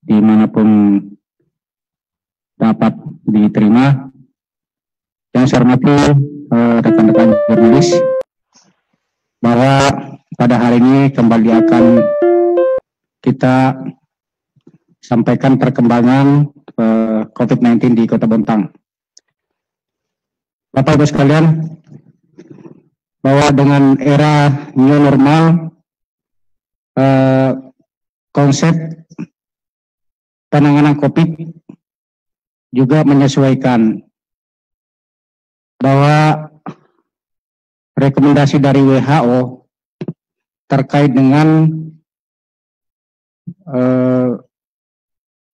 dimanapun dapat diterima. Yang saya hormati rekan-rekan jurnalis, bahwa pada hari ini kembali akan kita sampaikan perkembangan COVID-19 di Kota Bontang. Bapak Ibu sekalian, bahwa dengan era new normal, konsep penanganan COVID juga menyesuaikan, bahwa rekomendasi dari WHO terkait dengan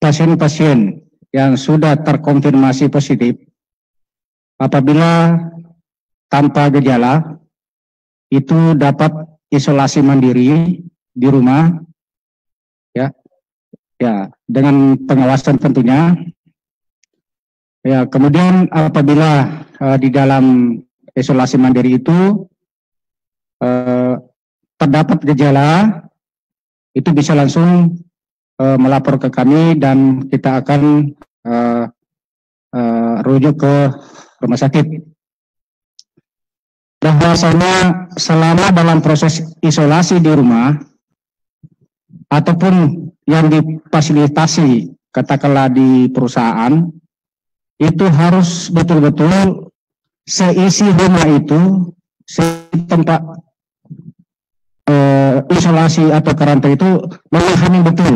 pasien-pasien yang sudah terkonfirmasi positif apabila tanpa gejala itu dapat isolasi mandiri di rumah, ya dengan pengawasan tentunya. Ya, kemudian apabila di dalam isolasi mandiri itu terdapat gejala, itu bisa langsung melapor ke kami dan kita akan rujuk ke rumah sakit. Bahwasanya selama dalam proses isolasi di rumah ataupun yang difasilitasi katakanlah di perusahaan, itu harus betul-betul seisi rumah itu, tempat isolasi atau karantina itu memahami betul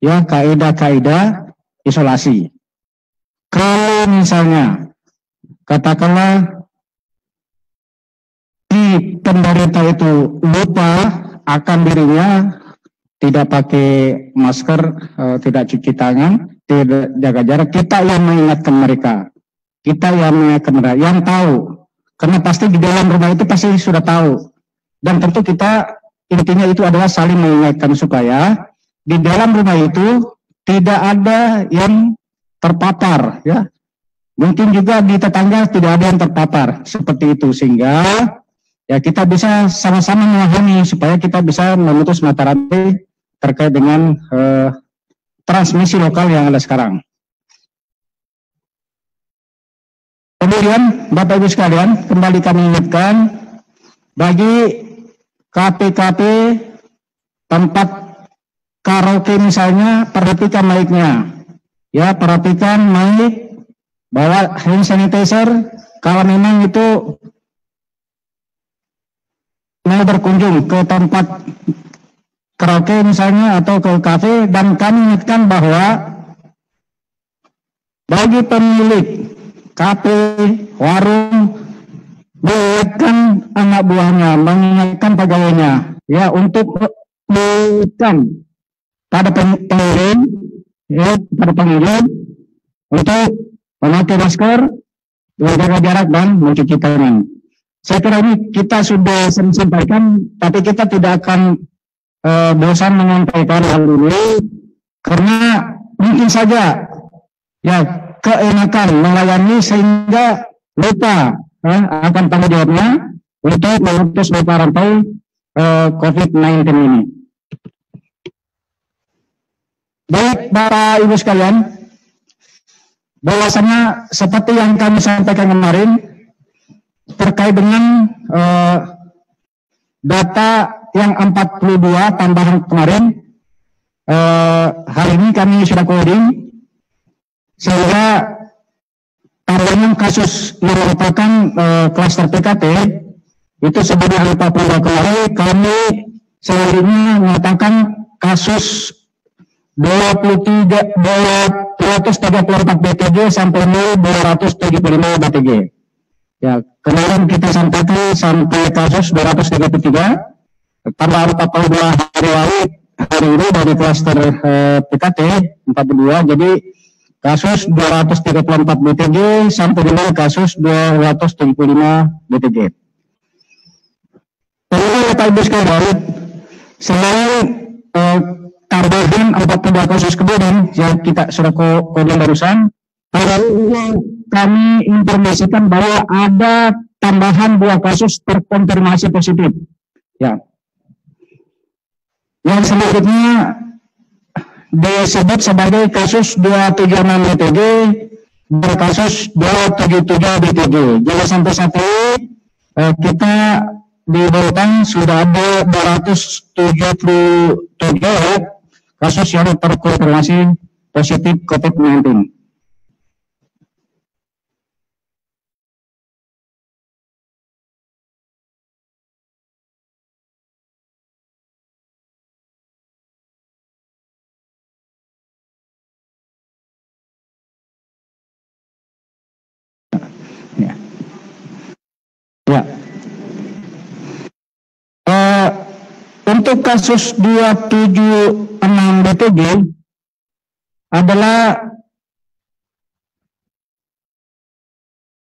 ya kaidah-kaidah isolasi. Kalau misalnya katakanlah di penderita itu lupa akan dirinya, tidak pakai masker, tidak cuci tangan, tidak jaga jarak, kita yang mengingatkan mereka, yang tahu, karena pasti di dalam rumah itu pasti sudah tahu, dan tentu kita intinya itu adalah saling mengingatkan supaya di dalam rumah itu tidak ada yang terpapar, ya. Mungkin juga di tetangga tidak ada yang terpapar seperti itu, sehingga ya kita bisa sama-sama memahami supaya kita bisa memutus mata rantai terkait dengan transmisi lokal yang ada sekarang. Kemudian Bapak Ibu sekalian, kembali kami ingatkan, bagi kafe-kafe, tempat karaoke misalnya, perhatikan mic-nya. Ya, perhatikan mic, bawa hand sanitizer, kalau memang itu mau berkunjung ke tempat karaoke misalnya atau ke kafe, dan kami ingatkan bahwa bagi pemilik kafe, warung, mengingatkan anak buahnya, mengingatkan pegawainya, ya, untuk mengingatkan pada pengirim, ya, pada pengirim untuk memakai masker, menjaga jarak dan mencuci tangan. Saya kira ini kita sudah sampaikan, tapi kita tidak akan bosan menyampaikan hal ini, karena mungkin saja ya keenakan melayani sehingga lupa akan tanggung jawabnya untuk memutus mata rantai COVID-19 ini. Baik Bapak Ibu sekalian, bahwasanya seperti yang kami sampaikan kemarin terkait dengan data yang 42 tambahan kemarin, hari ini kami sudah coding sehingga tambahan kasus yang merupakan klaster PKT itu sebanyak 42 kemarin. Kami selanjutnya mengatakan kasus 234 BTG sampai 275 BTG. Ya, kemarin kita sampaikan sampai kasus 233, tambah 42 hari ini dari klaster PKT 42, jadi kasus 234 BTG sampai dengan kasus 275 BTG. Kemudian Bapak Ibu sekalian, selain tambahan 42 kasus kemudian yang kita sudah kodam barusan, kami informasikan bahwa ada tambahan 2 kasus terkonfirmasi positif. Ya. Yang selanjutnya disebut sebagai kasus 276 BTG dan kasus 277 BTG. Jadi sampai saat ini kita di Bautan sudah ada 277 kasus yang terkonfirmasi positif COVID-19. Ya. Untuk kasus 276 BTG adalah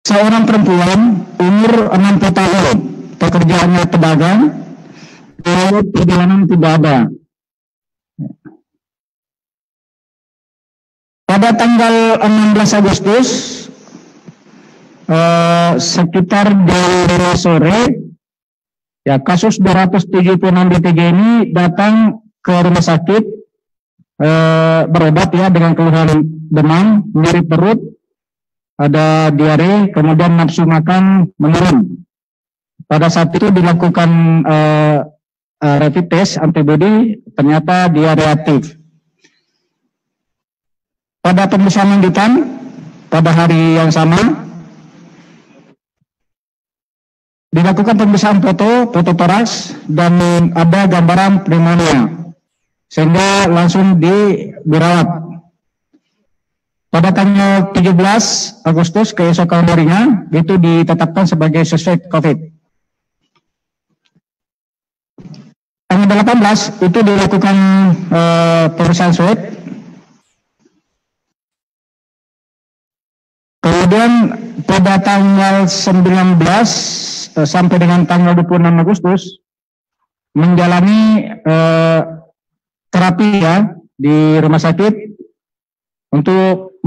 seorang perempuan umur 60 tahun, pekerjaannya pedagang, riwayat perjalanan tidak ada. Pada tanggal 16 Agustus sekitar jam 5 sore, ya, kasus 276 BTG ini datang ke rumah sakit berobat ya dengan keluhan demam, nyeri perut, ada diare, kemudian nafsu makan menurun. Pada saat itu dilakukan rapid test antibody, ternyata dia reaktif. Pada pemeriksaan lanjutan pada hari yang sama dilakukan pemeriksaan foto toraks dan ada gambaran pneumonia, sehingga langsung dirawat. Pada tanggal 17 Agustus keesokan harinya itu ditetapkan sebagai suspek COVID. Tanggal 18 itu dilakukan pemeriksaan swab. Kemudian pada tanggal 19 sampai dengan tanggal 26 Agustus menjalani terapi ya di rumah sakit untuk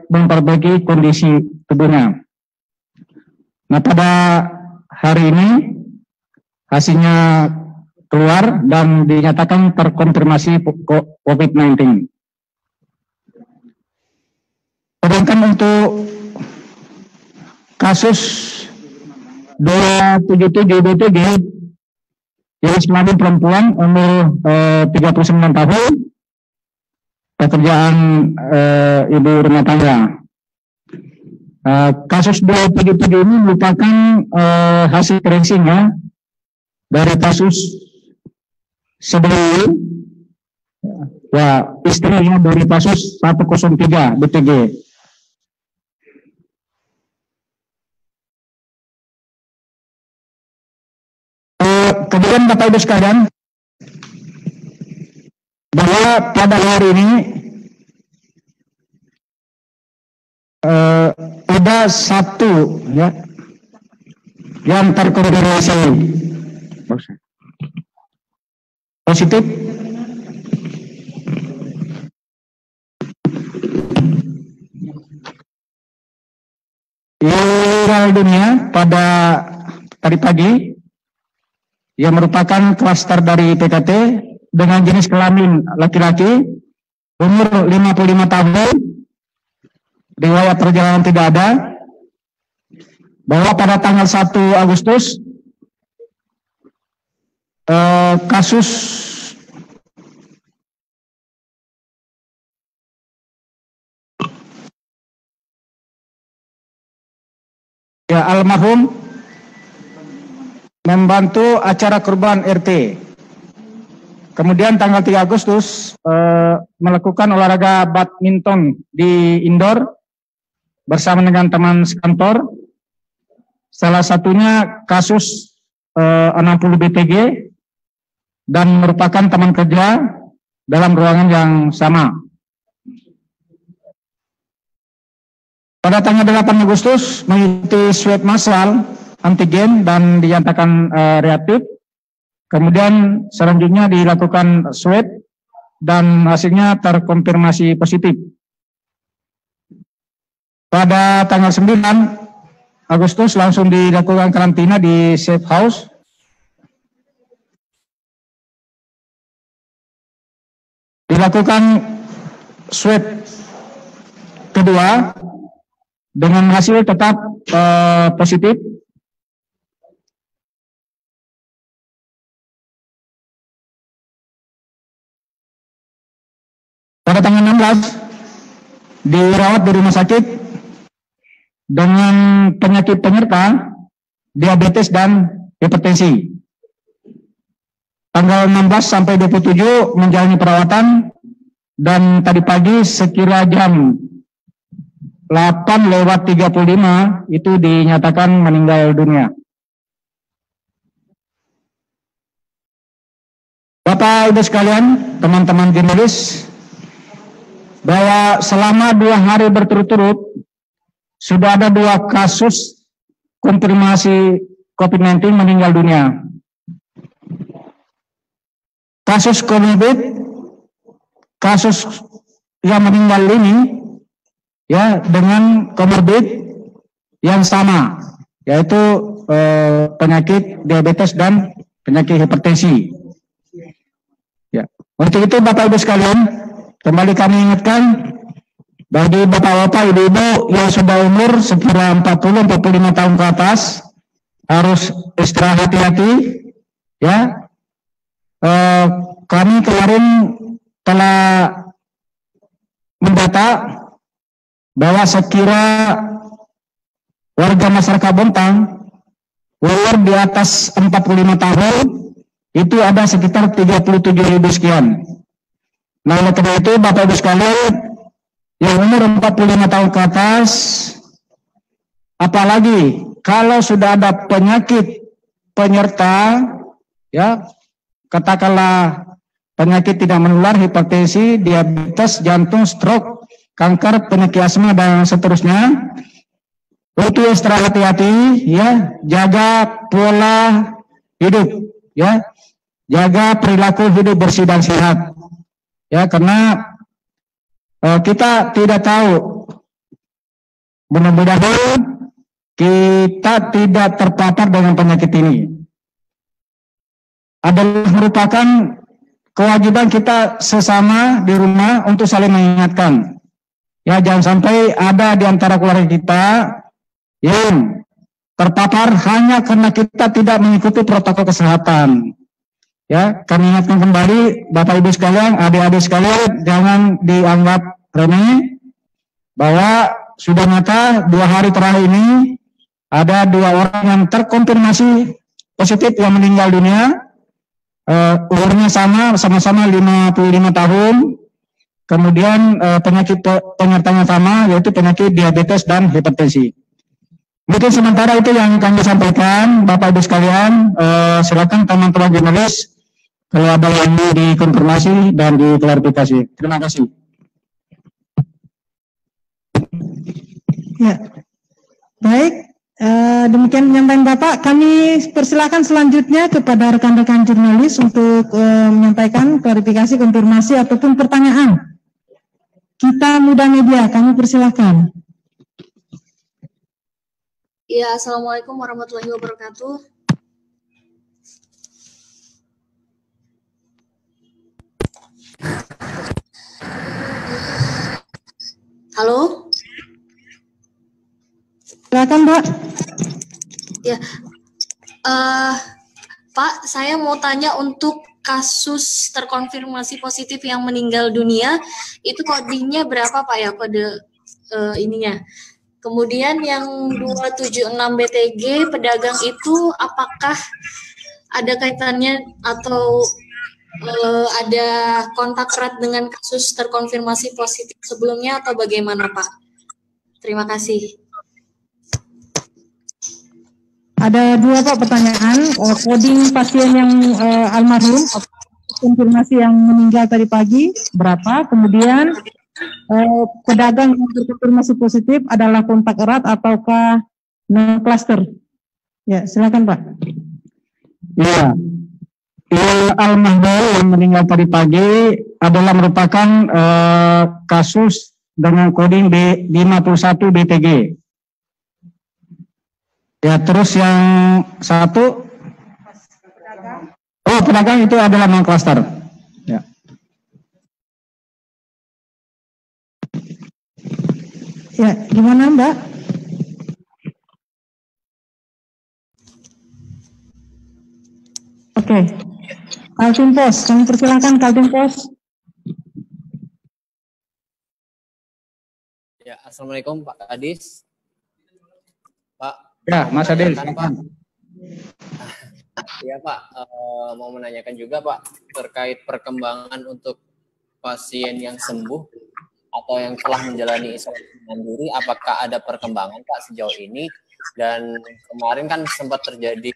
memperbaiki kondisi tubuhnya. Nah, pada hari ini hasilnya keluar dan dinyatakan terkonfirmasi COVID-19. Sedangkan untuk kasus 277 BTG yang selalu perempuan umur 39 tahun, pekerjaan ibu rumah tangga. Kasus 277 ini merupakan hasil tracingnya dari kasus sebelumnya, ya, istrinya dari kasus 103 BTG. Kemudian Bapak Ibu sekalian, bahwa pada hari ini ada satu ya yang terkonfirmasi positif yang meninggal dunia pada tadi pagi, yang merupakan klaster dari PKT dengan jenis kelamin laki-laki, umur 55 tahun, riwayat perjalanan tidak ada, bahwa pada tanggal 1 Agustus kasus ya almarhum membantu acara kurban RT. Kemudian tanggal 3 Agustus melakukan olahraga badminton di indoor bersama dengan teman sekantor. Salah satunya kasus 60 BTG dan merupakan teman kerja dalam ruangan yang sama. Pada tanggal 8 Agustus mengikuti swab massal antigen dan dinyatakan reaktif. Kemudian selanjutnya dilakukan swab dan hasilnya terkonfirmasi positif. Pada tanggal 9 Agustus langsung dilakukan karantina di safe house. Dilakukan swab kedua dengan hasil tetap positif. Pada tanggal 16 dirawat di rumah sakit dengan penyakit penyerta diabetes dan hipertensi. Tanggal 16 sampai 27 menjalani perawatan dan tadi pagi sekira jam 8:35 itu dinyatakan meninggal dunia. Bapak Ibu sekalian, teman-teman jurnalis, bahwa selama 2 hari berturut-turut sudah ada 2 kasus konfirmasi COVID-19 meninggal dunia. Kasus COVID, kasus yang meninggal ini ya dengan komorbid yang sama, yaitu penyakit diabetes dan penyakit hipertensi. Ya, untuk itu Bapak Ibu sekalian, kembali kami ingatkan bagi bapak-bapak, ibu-ibu yang sudah umur sekira 40-45 tahun ke atas harus istirahat hati-hati. Ya, kami kemarin telah mendata bahwa sekira warga masyarakat Bontang umur di atas 45 tahun itu ada sekitar 37.000 sekian. Nah, oleh karena itu Bapak Ibu sekalian yang umur 45 tahun ke atas, apalagi kalau sudah ada penyakit penyerta, ya katakanlah penyakit tidak menular, hipertensi, diabetes, jantung, stroke, kanker, penyakit asma dan seterusnya, untuk istirahat hati-hati, ya, jaga pola hidup, ya, jaga perilaku hidup bersih dan sehat, ya, karena kita tidak tahu, mudah-mudahan kita tidak terpapar dengan penyakit ini. Adalah merupakan kewajiban kita sesama di rumah untuk saling mengingatkan. Ya, jangan sampai ada di antara keluarga kita yang terpapar hanya karena kita tidak mengikuti protokol kesehatan. Ya, kami ingatkan kembali Bapak Ibu sekalian, adik-adik sekalian, jangan dianggap remeh bahwa sudah nyata 2 hari terakhir ini ada 2 orang yang terkonfirmasi positif yang meninggal dunia. Umurnya sama-sama 55 tahun, kemudian penyakit penyertanya sama, yaitu penyakit diabetes dan hipertensi. Mungkin sementara itu yang kami sampaikan, Bapak Ibu sekalian. Silakan teman-teman jurnalis kalau ada yang dikonfirmasi dan diklarifikasi. Terima kasih. Ya, baik. Demikian penyampaian Bapak. Kami persilakan selanjutnya kepada rekan-rekan jurnalis untuk menyampaikan klarifikasi, konfirmasi ataupun pertanyaan. Kita muda media, kami persilakan. Ya, Assalamualaikum warahmatullahi wabarakatuh. Halo? Silakan, Mbak. Ya, Pak, saya mau tanya untuk kasus terkonfirmasi positif yang meninggal dunia, itu kodenya berapa Pak ya, kode ininya? Kemudian yang 276 BTG pedagang itu apakah ada kaitannya atau ada kontak erat dengan kasus terkonfirmasi positif sebelumnya atau bagaimana Pak? Terima kasih. Ada 2 Pak pertanyaan, coding pasien yang almarhum, konfirmasi yang meninggal tadi pagi berapa, kemudian pedagang yang terkonfirmasi positif adalah kontak erat ataukah non cluster? Ya, silakan Pak. Iya, almarhum yang meninggal tadi pagi adalah merupakan kasus dengan coding B51 BTG. Ya, terus yang satu, pedagang itu adalah non cluster. Ya, gimana Mbak? Oke, Kaltim Pos, kami persilakan Kaltim Pos. Ya, Assalamualaikum Pak Kadis. Pak. Ya, Mas Adil. Pak. Ya Pak, mau menanyakan juga Pak terkait perkembangan untuk pasien yang sembuh atau yang telah menjalani isolasi mandiri, apakah ada perkembangan Pak sejauh ini? Dan kemarin kan sempat terjadi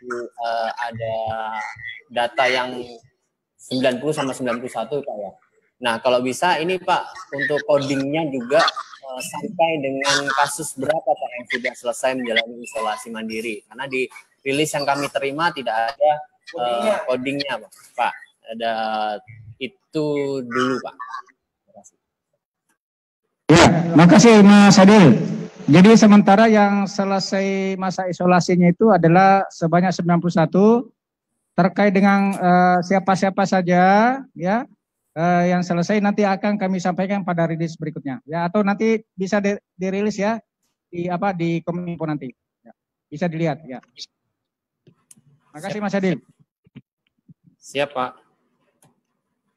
ada data yang 90 sama 91 Pak ya. Nah kalau bisa ini Pak untuk codingnya juga sampai dengan kasus berapa Pak yang sudah selesai menjalani isolasi mandiri? Karena di rilis yang kami terima tidak ada codingnya Pak. Ada itu dulu Pak. Ya, makasih Mas Adil. Jadi sementara yang selesai masa isolasinya itu adalah sebanyak 91. Terkait dengan siapa-siapa saja ya yang selesai nanti akan kami sampaikan pada rilis berikutnya ya, atau nanti bisa dirilis ya di Kominfo nanti. Ya, bisa dilihat ya. Makasih Mas Adil. Siap Pak.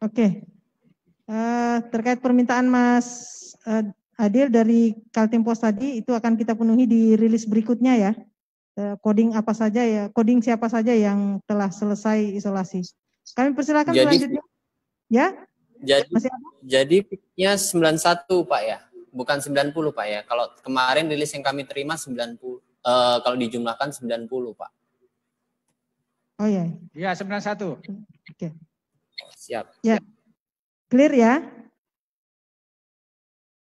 Oke. Terkait permintaan Mas Adil dari Kaltim Pos tadi, itu akan kita penuhi di rilis berikutnya ya. Coding apa saja ya, coding siapa saja yang telah selesai isolasi. Kami persilakan selanjutnya. Ya? Jadi piknya 91 Pak ya, bukan 90 Pak ya. Kalau kemarin rilis yang kami terima 90, kalau dijumlahkan 90 Pak. Oh ya. Ya 91. Oke. Siap. Ya. Clear ya?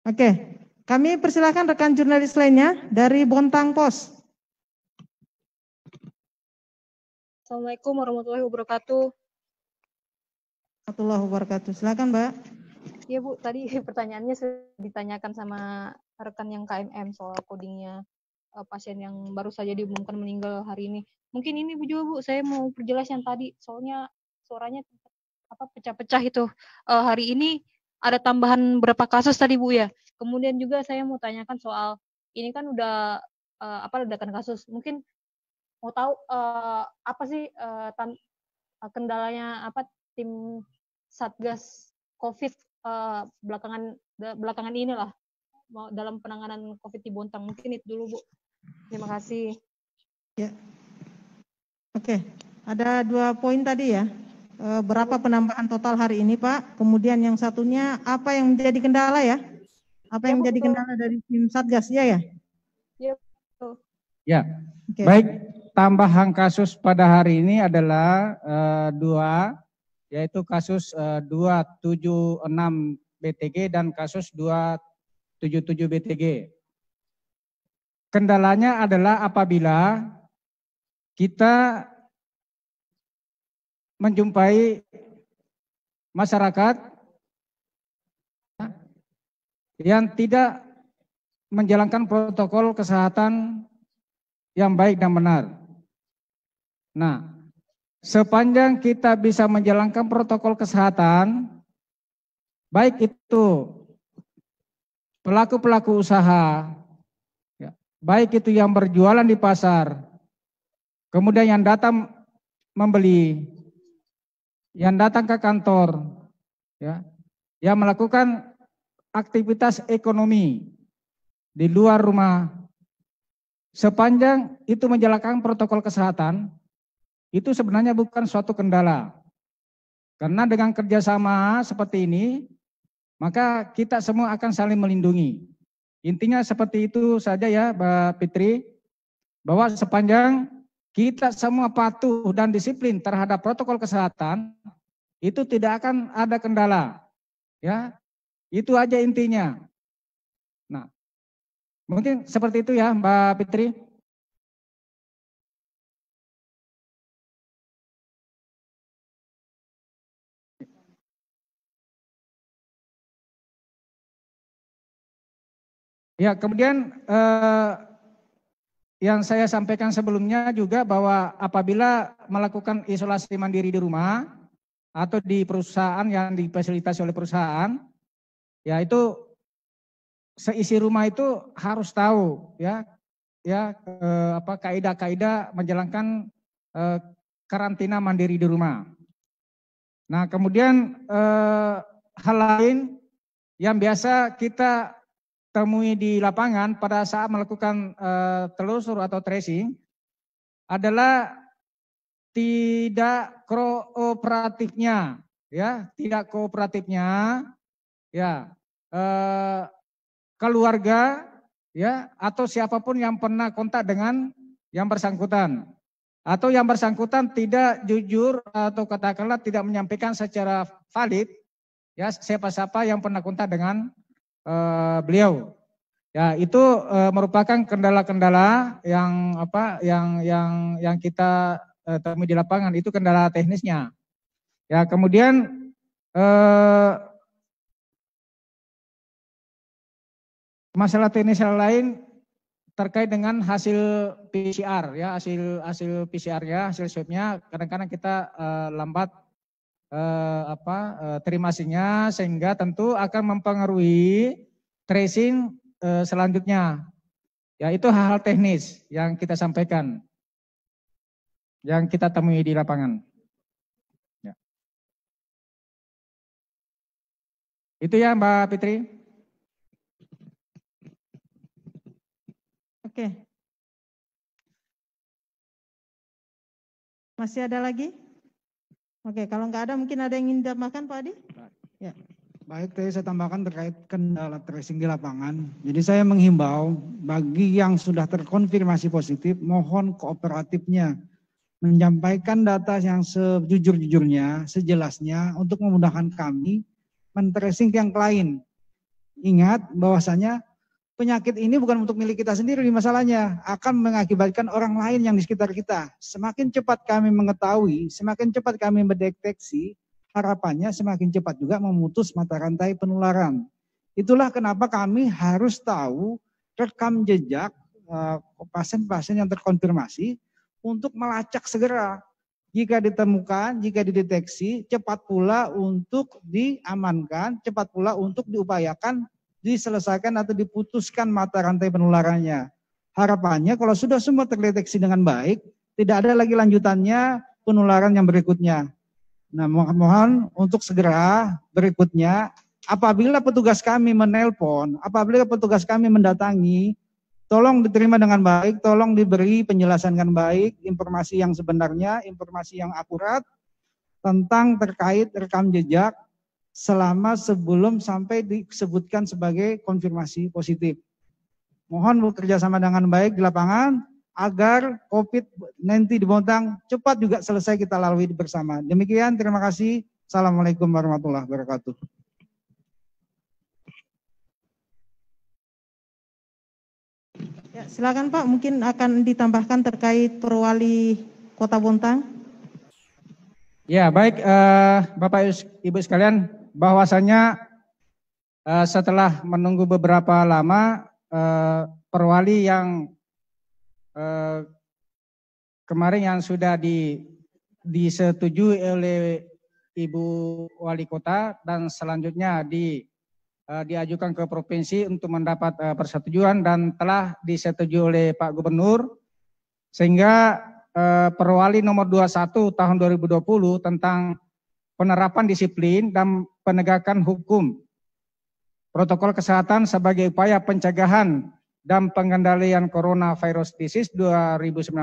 Oke. Kami persilakan rekan jurnalis lainnya dari Bontang Pos. Assalamualaikum warahmatullahi wabarakatuh. Warahmatullahi wabarakatuh. Silakan Mbak. Iya Bu, tadi pertanyaannya sudah ditanyakan sama rekan yang KMM soal codingnya pasien yang baru saja diumumkan meninggal hari ini. Mungkin ini Bu juga Bu, saya mau perjelas yang tadi, soalnya suaranya pecah-pecah itu. Hari ini ada tambahan berapa kasus tadi Bu ya. Kemudian juga saya mau tanyakan soal ini kan udah ledakan kasus. Mungkin mau tahu apa sih kendalanya tim Satgas COVID belakangan inilah dalam penanganan COVID di Bontang. Mungkin itu dulu Bu. Terima kasih. Ya. Oke, ada 2 poin tadi ya. Berapa penambahan total hari ini Pak? Kemudian yang satunya apa yang menjadi kendala ya? Apa yang menjadi kendala dari tim Satgas ya ya? Ya, betul. Ya. Okay. Baik, tambahan kasus pada hari ini adalah 2, yaitu kasus 276 BTG dan kasus 277 BTG. Kendalanya adalah apabila kita menjumpai masyarakat yang tidak menjalankan protokol kesehatan yang baik dan benar. Nah, sepanjang kita bisa menjalankan protokol kesehatan, baik itu pelaku-pelaku usaha, ya, baik itu yang berjualan di pasar, kemudian yang datang membeli, yang datang ke kantor, ya, yang melakukan aktivitas ekonomi di luar rumah, sepanjang itu menjalankan protokol kesehatan, itu sebenarnya bukan suatu kendala. Karena dengan kerjasama seperti ini, maka kita semua akan saling melindungi. Intinya seperti itu saja ya Mbak Fitri, bahwa sepanjang kita semua patuh dan disiplin terhadap protokol kesehatan, itu tidak akan ada kendala. Ya, itu aja intinya. Nah, mungkin seperti itu ya Mbak Fitri. Ya, kemudian yang saya sampaikan sebelumnya juga bahwa apabila melakukan isolasi mandiri di rumah atau di perusahaan yang difasilitasi oleh perusahaan, ya itu seisi rumah itu harus tahu ya kaidah-kaidah menjalankan karantina mandiri di rumah. Nah, kemudian hal lain yang biasa kita temui di lapangan pada saat melakukan telusur atau tracing adalah tidak kooperatifnya, keluarga ya atau siapapun yang pernah kontak dengan yang bersangkutan. Atau yang bersangkutan tidak jujur atau katakanlah tidak menyampaikan secara valid ya siapa-siapa yang pernah kontak dengan beliau. Ya, itu merupakan kendala-kendala yang kita temui di lapangan, itu kendala teknisnya. Ya, kemudian masalah teknis lain terkait dengan hasil PCR ya, hasil PCR-nya, hasil swab-nya kadang-kadang kita lambat terima hasilnya, sehingga tentu akan mempengaruhi tracing selanjutnya. Ya, itu hal-hal teknis yang kita sampaikan, yang kita temui di lapangan. Ya. Itu ya Mbak Fitri. Oke. Masih ada lagi? Oke, kalau nggak ada mungkin ada yang ingin ditambahkan Pak Adi? Ya. Baik, tadi saya tambahkan terkait kendala tracing di lapangan. Jadi saya menghimbau bagi yang sudah terkonfirmasi positif, mohon kooperatifnya menyampaikan data yang sejujur-jujurnya, sejelasnya untuk memudahkan kami men-tracing yang lain. Ingat bahwasanya penyakit ini bukan untuk milik kita sendiri, masalahnya akan mengakibatkan orang lain yang di sekitar kita. Semakin cepat kami mengetahui, semakin cepat kami mendeteksi, harapannya semakin cepat juga memutus mata rantai penularan. Itulah kenapa kami harus tahu rekam jejak pasien-pasien yang terkonfirmasi untuk melacak segera. Jika ditemukan, jika dideteksi, cepat pula untuk diamankan, cepat pula untuk diupayakan diselesaikan atau diputuskan mata rantai penularannya. Harapannya kalau sudah semua terdeteksi dengan baik, tidak ada lagi lanjutannya penularan yang berikutnya. Nah, mohon untuk segera berikutnya, apabila petugas kami menelpon, apabila petugas kami mendatangi, tolong diterima dengan baik, tolong diberi penjelasan dengan baik, informasi yang sebenarnya, informasi yang akurat tentang terkait rekam jejak, selama sebelum sampai disebutkan sebagai konfirmasi positif. Mohon bekerja sama dengan baik di lapangan agar COVID-19 di Bontang cepat juga selesai kita lalui bersama. Demikian, terima kasih. Assalamualaikum warahmatullahi wabarakatuh. Ya, silakan Pak, mungkin akan ditambahkan terkait Perwali Kota Bontang. Ya, baik Bapak Ibu sekalian, bahwasanya setelah menunggu beberapa lama perwali yang kemarin yang sudah disetujui oleh Ibu Wali Kota dan selanjutnya diajukan ke provinsi untuk mendapat persetujuan dan telah disetujui oleh Pak Gubernur, sehingga Perwali nomor 21 tahun 2020 tentang penerapan disiplin dan penegakan hukum protokol kesehatan sebagai upaya pencegahan dan pengendalian coronavirus disease 2019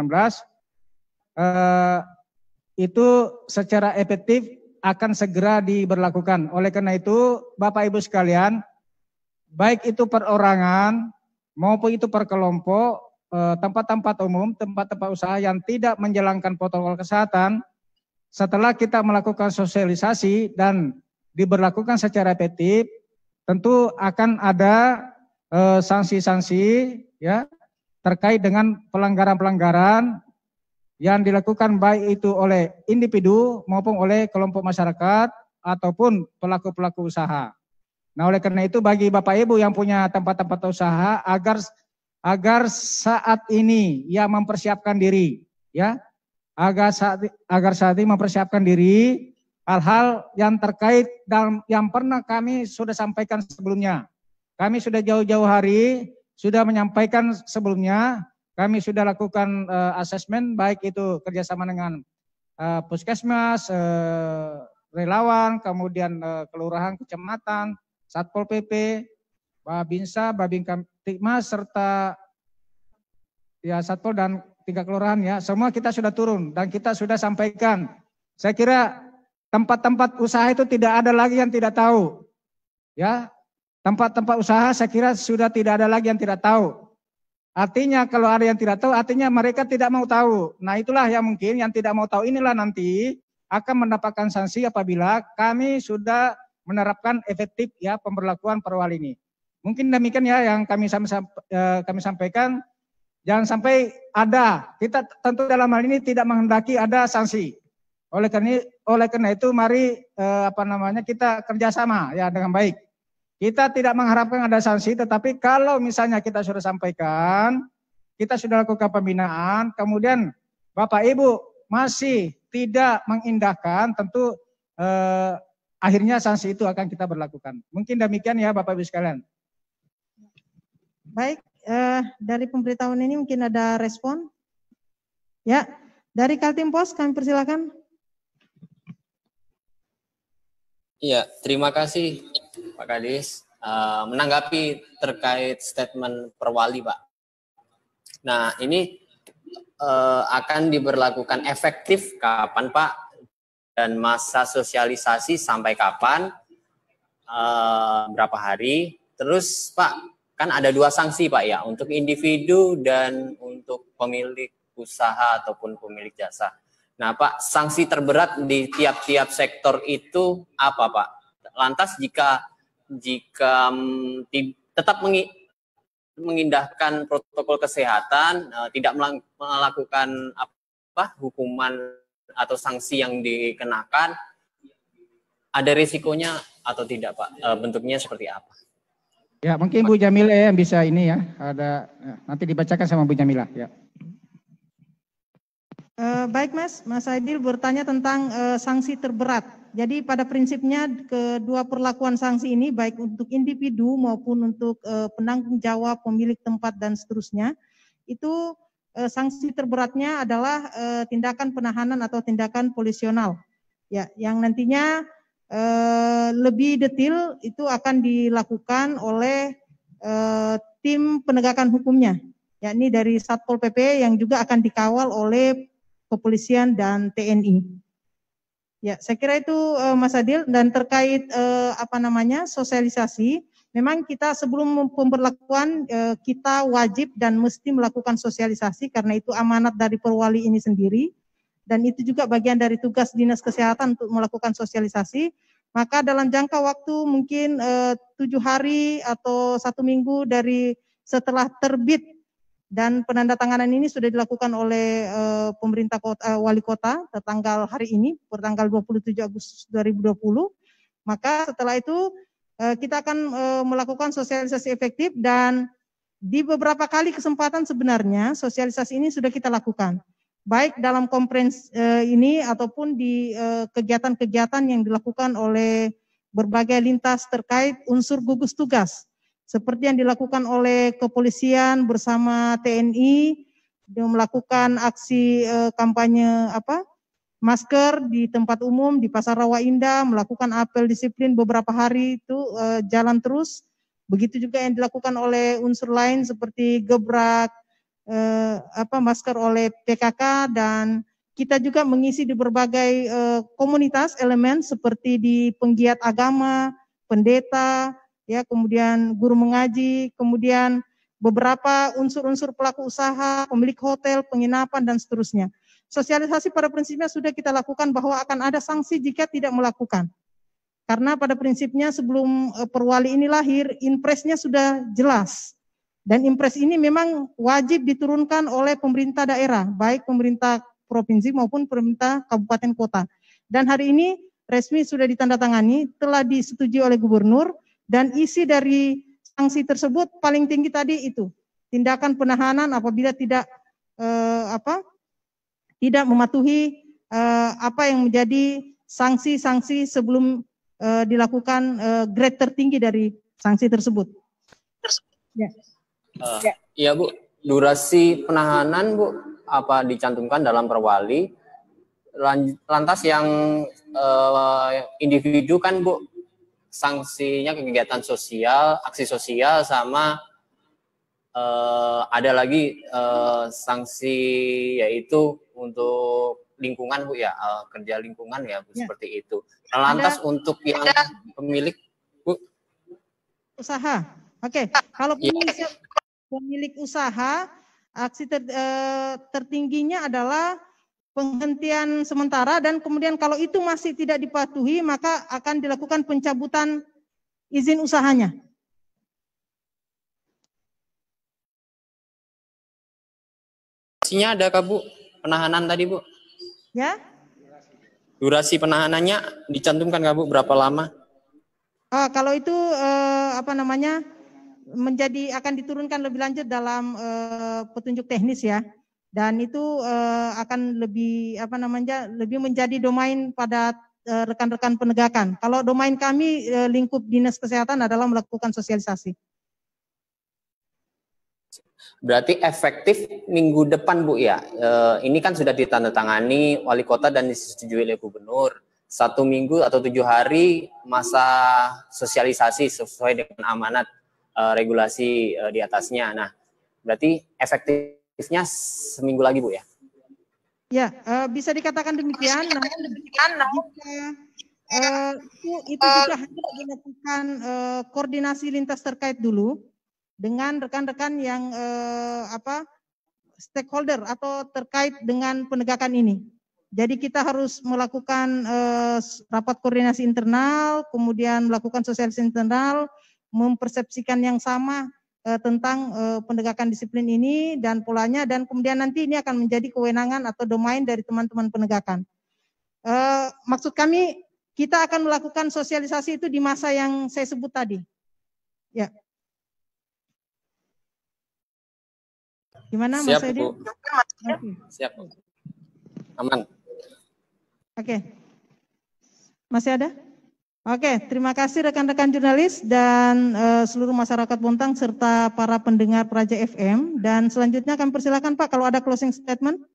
itu secara efektif akan segera diberlakukan. Oleh karena itu, Bapak Ibu sekalian, baik itu perorangan maupun itu per kelompok, tempat-tempat umum, tempat-tempat usaha yang tidak menjalankan protokol kesehatan, setelah kita melakukan sosialisasi dan diberlakukan secara efektif, tentu akan ada sanksi-sanksi ya terkait dengan pelanggaran-pelanggaran yang dilakukan baik itu oleh individu maupun oleh kelompok masyarakat ataupun pelaku-pelaku usaha. Nah, oleh karena itu bagi Bapak Ibu yang punya tempat-tempat usaha agar saat ini ya mempersiapkan diri ya, agar saat ini mempersiapkan diri hal-hal yang terkait dan yang pernah kami sudah sampaikan sebelumnya Kami sudah jauh-jauh hari sudah menyampaikan sebelumnya, kami sudah lakukan asesmen baik itu kerjasama dengan puskesmas, relawan, kemudian kelurahan, kecamatan, Satpol PP, Babinsa, Babin Kamtibmas, serta ya Satpol dan 3 kelurahan ya, semua kita sudah turun dan kita sudah sampaikan. Saya kira tempat-tempat usaha itu tidak ada lagi yang tidak tahu. Ya, tempat-tempat usaha saya kira sudah tidak ada lagi yang tidak tahu. Artinya kalau ada yang tidak tahu, artinya mereka tidak mau tahu. Nah itulah yang mungkin yang tidak mau tahu inilah nanti akan mendapatkan sanksi apabila kami sudah menerapkan efektif ya pemberlakuan perwal ini. Mungkin demikian ya yang kami sampaikan. Jangan sampai ada, kita tentu dalam hal ini tidak menghendaki ada sanksi. Oleh karena itu mari kita kerjasama ya dengan baik. Kita tidak mengharapkan ada sanksi, tetapi kalau misalnya kita sudah sampaikan, kita sudah lakukan pembinaan, kemudian Bapak Ibu masih tidak mengindahkan, tentu akhirnya sanksi itu akan kita berlakukan. Mungkin demikian ya Bapak Ibu sekalian. Baik. Dari pemberitahuan ini mungkin ada respon? Ya, dari Kaltim Pos kami persilakan. Iya, terima kasih Pak Kadis. Menanggapi terkait statement Perwali Pak. Nah ini akan diberlakukan efektif kapan Pak? Dan masa sosialisasi sampai kapan? Berapa hari? Terus Pak, kan ada 2 sanksi Pak ya, untuk individu dan untuk pemilik usaha ataupun pemilik jasa. Nah Pak, sanksi terberat di tiap-tiap sektor itu apa Pak? Lantas jika tetap mengindahkan protokol kesehatan, tidak melakukan hukuman atau sanksi yang dikenakan, ada risikonya atau tidak Pak? Bentuknya seperti apa? Ya, mungkin Bu Jamilah yang bisa ini ya, ada nanti dibacakan sama Bu Jamilah ya. Baik Mas Aidil bertanya tentang sanksi terberat. Jadi pada prinsipnya kedua perlakuan sanksi ini baik untuk individu maupun untuk penanggung jawab, pemilik tempat dan seterusnya, itu sanksi terberatnya adalah tindakan penahanan atau tindakan polisional. Ya, yang nantinya lebih detail itu akan dilakukan oleh tim penegakan hukumnya, yakni dari Satpol PP yang juga akan dikawal oleh kepolisian dan TNI. Ya, saya kira itu Mas Adil. Dan terkait sosialisasi, memang kita sebelum pemberlakuan kita wajib dan mesti melakukan sosialisasi karena itu amanat dari Perwali ini sendiri. Dan itu juga bagian dari tugas Dinas Kesehatan untuk melakukan sosialisasi. Maka dalam jangka waktu mungkin 7 hari atau 1 minggu dari setelah terbit dan penandatanganan ini sudah dilakukan oleh pemerintah kota, wali kota tanggal hari ini, pertanggal 27 Agustus 2020. Maka setelah itu kita akan melakukan sosialisasi efektif dan di beberapa kali kesempatan sebenarnya sosialisasi ini sudah kita lakukan. Baik dalam konferensi ini ataupun di kegiatan-kegiatan yang dilakukan oleh berbagai lintas terkait unsur gugus tugas. Seperti yang dilakukan oleh kepolisian bersama TNI, melakukan aksi kampanye masker di tempat umum, di Pasar Rawa Indah, melakukan apel disiplin beberapa hari itu jalan terus. Begitu juga yang dilakukan oleh unsur lain seperti gebrak, masker oleh PKK, dan kita juga mengisi di berbagai komunitas elemen seperti di penggiat agama, pendeta, ya, kemudian guru mengaji, kemudian beberapa unsur-unsur pelaku usaha, pemilik hotel, penginapan dan seterusnya. Sosialisasi pada prinsipnya sudah kita lakukan bahwa akan ada sanksi jika tidak melakukan. Karena pada prinsipnya sebelum Perwali ini lahir, impresnya sudah jelas. Dan impres ini memang wajib diturunkan oleh pemerintah daerah, baik pemerintah provinsi maupun pemerintah kabupaten kota. Dan hari ini resmi sudah ditandatangani, telah disetujui oleh gubernur, dan isi dari sanksi tersebut paling tinggi tadi itu, tindakan penahanan apabila tidak tidak mematuhi apa yang menjadi sanksi-sanksi sebelum dilakukan grade tertinggi dari sanksi tersebut. Iya Bu, durasi penahanan Bu apa dicantumkan dalam perwali. Lantas yang individu kan Bu, sanksinya kegiatan sosial, aksi sosial, sama ada lagi sanksi yaitu untuk lingkungan Bu ya, kerja lingkungan ya Bu, seperti itu. Lantas untuk yang pemilik Bu, usaha. Oke, kalau pemilik usaha, aksi tertingginya adalah penghentian sementara, dan kemudian kalau itu masih tidak dipatuhi maka akan dilakukan pencabutan izin usahanya. durasinya ada kah Bu? Penahanan tadi Bu? Ya. Durasi penahanannya dicantumkan kah Bu? Berapa lama? Kalau itu akan diturunkan lebih lanjut dalam petunjuk teknis ya. Dan itu akan lebih lebih menjadi domain pada rekan-rekan penegakan. Kalau domain kami lingkup Dinas Kesehatan adalah melakukan sosialisasi. Berarti efektif minggu depan Bu ya. Ini kan sudah ditandatangani wali kota dan disetujui oleh gubernur. 1 minggu atau 7 hari masa sosialisasi sesuai dengan amanat regulasi di atasnya. Nah, berarti efektifnya seminggu lagi Bu ya? Ya, bisa dikatakan demikian. Itu juga harus dilakukan koordinasi lintas terkait dulu dengan rekan-rekan yang stakeholder atau terkait dengan penegakan ini. Jadi kita harus melakukan rapat koordinasi internal, kemudian melakukan sosialisasi internal, mempersepsikan yang sama tentang penegakan disiplin ini dan polanya, dan kemudian nanti ini akan menjadi kewenangan atau domain dari teman-teman penegakan. Maksud kami, kita akan melakukan sosialisasi itu di masa yang saya sebut tadi. Ya. Gimana Mas Edi? Siap Bu. Aman. Oke. Masih ada? Oke, terima kasih rekan-rekan jurnalis dan seluruh masyarakat Bontang serta para pendengar Praja FM. Dan selanjutnya kami persilakan Pak kalau ada closing statement.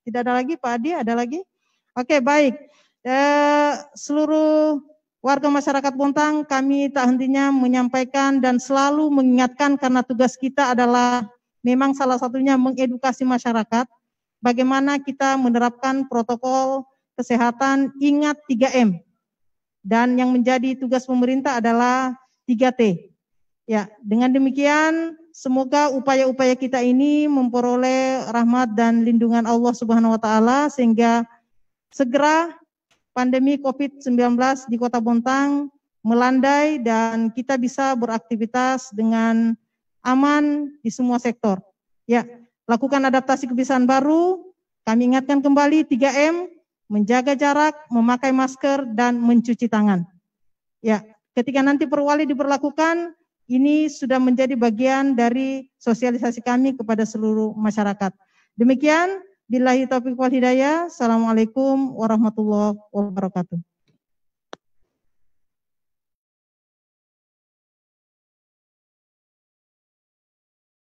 Tidak ada lagi Pak Adi, ada lagi? Oke, baik. Seluruh warga masyarakat Bontang, kami tak hentinya menyampaikan dan selalu mengingatkan karena tugas kita adalah memang salah satunya mengedukasi masyarakat. Bagaimana kita menerapkan protokol kesehatan, ingat 3M. Dan yang menjadi tugas pemerintah adalah 3T. Ya, dengan demikian semoga upaya-upaya kita ini memperoleh rahmat dan lindungan Allah Subhanahu wa taala sehingga segera pandemi Covid-19 di Kota Bontang melandai dan kita bisa beraktivitas dengan aman di semua sektor. Ya, lakukan adaptasi kebiasaan baru. Kami ingatkan kembali 3M, menjaga jarak, memakai masker, dan mencuci tangan. Ya, ketika nanti perwali diberlakukan, ini sudah menjadi bagian dari sosialisasi kami kepada seluruh masyarakat. Demikian, billahi taufiq wal hidayah. Assalamualaikum warahmatullahi wabarakatuh.